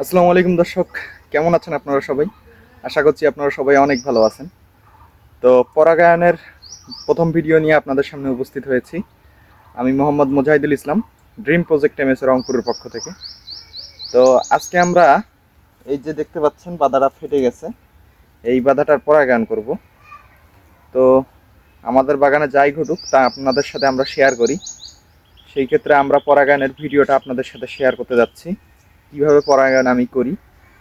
আসসালামু আলাইকুম দর্শক, কেমন আছেন আপনারা সবাই? আশা করছি আপনারা সবাই অনেক ভালো আছেন। তো পরাগায়নের প্রথম ভিডিও নিয়ে আপনাদের সামনে উপস্থিত হয়েছি। আমি Mohammad Mujahidul Islam, dream project MS রংপুরের পক্ষ থেকে। তো আজকে আমরা এই যে দেখতে পাচ্ছেন বাধাটা ফেটে গেছে, এই বাধাটার পরাগায়ন করব। তো আমাদের বাগানে যাই ঘটুক তা আপনাদের সাথে আমরা শেয়ার করি। সেই ক্ষেত্রে আমরা পরাগায়নের ভিডিওটা আপনাদের সাথে শেয়ার করতে যাচ্ছি, কিভাবে পরাগায়ন আমি করি।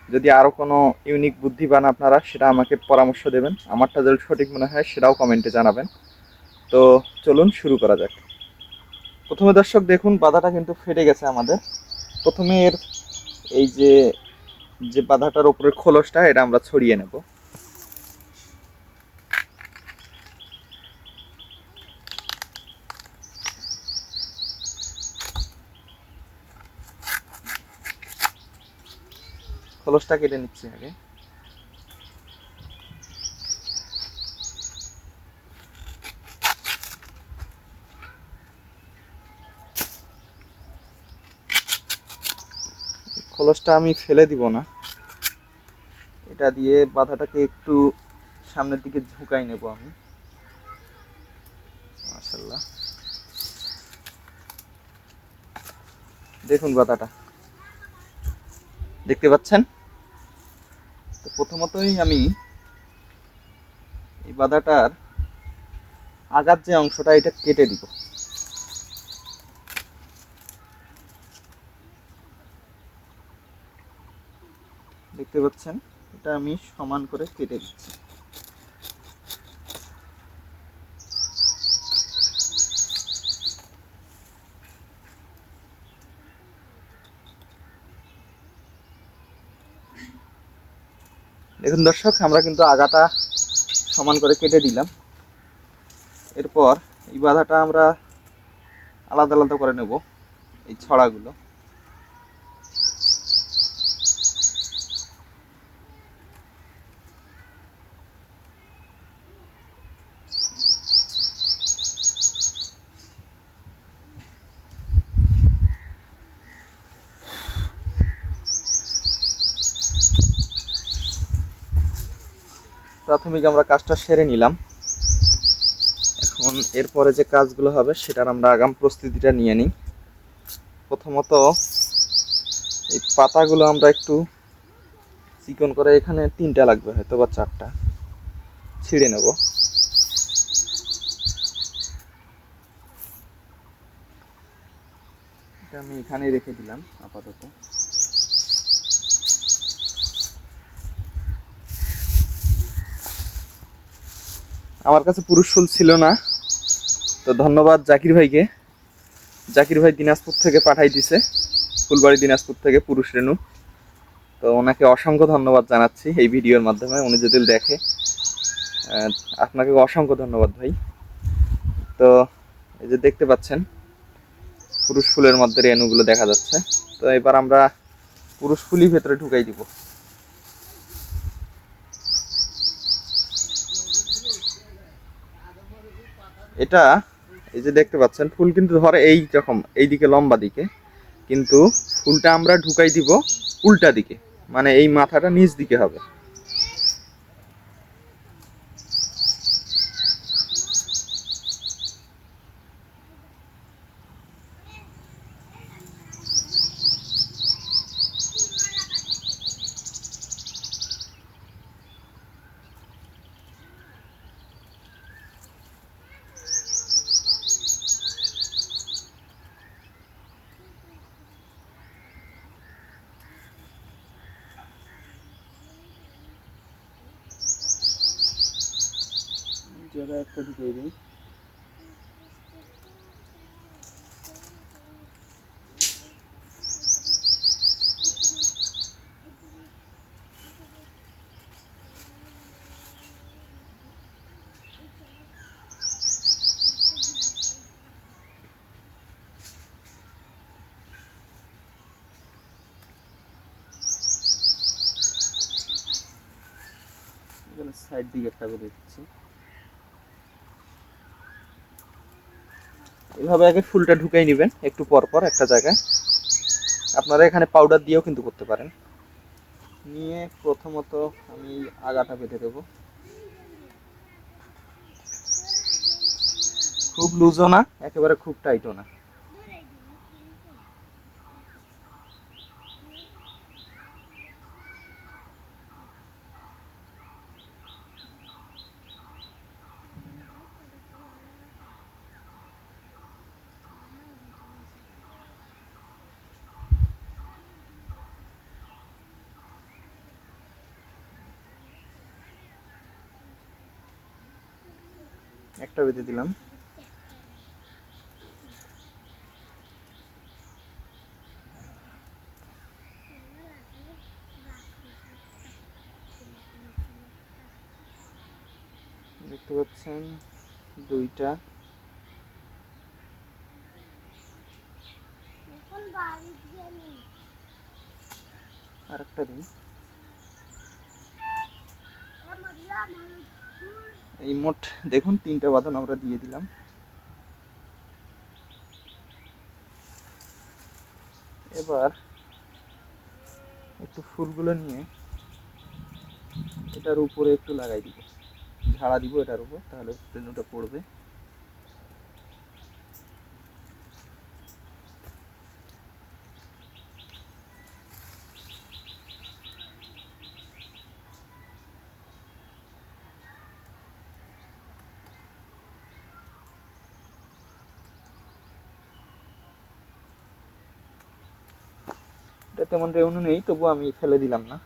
যদি আরও কোনো ইউনিক বুদ্ধি পান আপনারা, সেটা আমাকে পরামর্শ দেবেন। আমারটা যদি সঠিক মনে হয় সেটাও কমেন্টে জানাবেন। তো চলুন শুরু করা যাক। প্রথমে দর্শক দেখুন, বাধাটা কিন্তু ফেটে গেছে আমাদের। প্রথমে এর এই যে যে বাধাটার উপরের খোলসটা, এটা আমরা ছড়িয়ে নেব। খোলসটা কেটে নিচ্ছি আগে। খোলসটা আমি ফেলে দিব না, এটা দিয়ে বাধাটাকে একটু সামনের দিকে ঝুঁকাই নেব আমি। মাশাআল্লাহ, দেখুন বাধাটা দেখতে পাচ্ছেন। তো প্রথমতই আমি এই বাধাটার আগার যে অংশটা, এটা কেটে দিব। দেখতে পাচ্ছেন, এটা আমি সমান করে কেটে দিচ্ছি। দেখুন দর্শক, আমরা কিন্তু আগাটা সমান করে কেটে দিলাম। এরপর এই বাধাটা আমরা আলাদা আলাদা করে নেব, এই ছড়াগুলো। প্রাথমিক আমরা কাজটা সেরে নিলাম। এখন এরপরে যে কাজগুলো হবে সেটার আমরা আগাম প্রস্তুতিটা নিয়ে নিই। প্রথমত এই পাতাগুলো আমরা একটু চিকন করে, এখানে 3টা লাগবে হয়তো বা 4টা, ছিঁড়ে নেব। এটা আমি এখানেই রেখে দিলাম আপাতত। আমার কাছে পুরুষ ফুল ছিল না, তো ধন্যবাদ জাকির ভাইকে। জাকির ভাই দিনাজপুর থেকে পাঠাই দিছে, ফুলবাড়ি দিনাজপুর থেকে পুরুষ রেণু। তো ওনাকে অসংখ্য ধন্যবাদ জানাচ্ছি এই ভিডিওর মাধ্যমে, উনি যদি দেখে। আপনাকে অসংখ্য ধন্যবাদ ভাই। তো এই যে দেখতে পাচ্ছেন, পুরুষ ফুলের মধ্যে রেণুগুলো দেখা যাচ্ছে। তো এবার আমরা পুরুষ ফুলই ভেতরে ঢুকাই দিব। এটা এই যে দেখতে পাচ্ছেন, ফুল কিন্তু ধরে এই রকম, এই দিকে লম্বা দিকে, কিন্তু ফুলটা আমরা ঢুকাই দিব উল্টা দিকে, মানে এই মাথাটা নিচ দিকে হবে। জায়গায় একটা ঢুকাই দিই। সাইড দিকে একটা করে দিচ্ছি। এভাবে আগে ফুলটা ঢুকাই নেবেন একটু পর পর একটা জায়গায়। আপনারা এখানে পাউডার দিয়েও কিন্তু করতে পারেন। নিয়ে প্রথমত আমি আগাটা বেঁধে দেবো। খুব লুজও না, একেবারে খুব টাইটও না। একটা বেঁধে দিলাম। দেখতে পাচ্ছেন দুইটা। আর একটা দিন। এই মোট দেখুন 3টে বাঁধন আমরা দিয়ে দিলাম। এবার একটু ফুলগুলো নিয়ে এটার উপরে একটু লাগাই দিব, ঝাড়া দিব এটার উপর, তাহলে রেণুটা পড়বে। এটা তেমন রেণু নেই, তবু আমি ফেলে দিলাম না।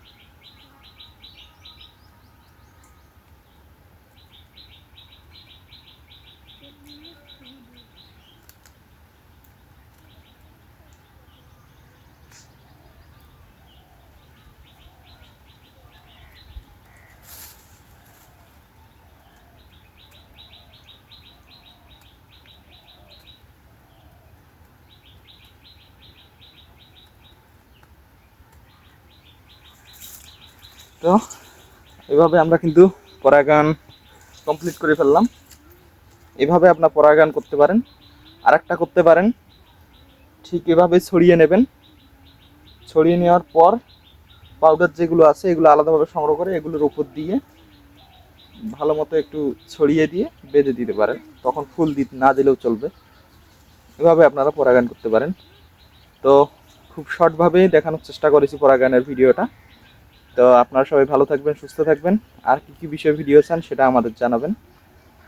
তো এভাবে আমরা কিন্তু পরাগায়ন কমপ্লিট করে ফেললাম। এভাবে আপনার পরাগায়ন করতে পারেন। আর একটা করতে পারেন, ঠিক এভাবে ছড়িয়ে নেবেন। ছড়িয়ে নেওয়ার পর পাউডার যেগুলো আছে এগুলো আলাদাভাবে সংগ্রহ করে এগুলোর উপর দিয়ে ভালো মতো একটু ছড়িয়ে দিয়ে বেঁধে দিতে পারেন, তখন ফুল না দিলেও চলবে। এভাবে আপনারা পরাগায়ন করতে পারেন। তো খুব শর্টভাবে দেখানোর চেষ্টা করেছি পরাগায়নের ভিডিওটা। তো আপনারা সবাই ভালো থাকবেন, সুস্থ থাকবেন। আর কি কি বিষয়ে ভিডিও চান সেটা আমাদের জানাবেন।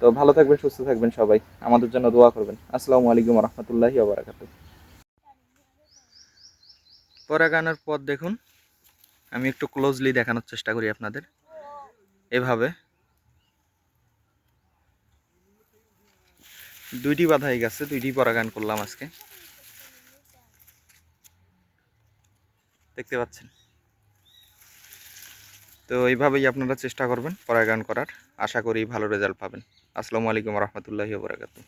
তো ভালো থাকবেন, সুস্থ থাকবেন, সবাই আমাদের জন্য দোয়া করবেন। আসসালামু আলাইকুম রহমতুল্লাহি ওয়া বারাকাতুহু। পরাগায়নের পথ দেখুন, আমি একটু ক্লোজলি দেখানোর চেষ্টা করি আপনাদের। এভাবে 2টি বাঁধাই গেছে, 2টি পরাগায়ন করলাম আজকে, দেখতে পাচ্ছেন। তো এইভাবেই আপনারা চেষ্টা করবেন পরাগায়ন করার। আশা করি ভালো রেজাল্ট পাবেন। আসসালামু আলাইকুম রহমতুল্লাহি ওয়া বারাকাতুহু।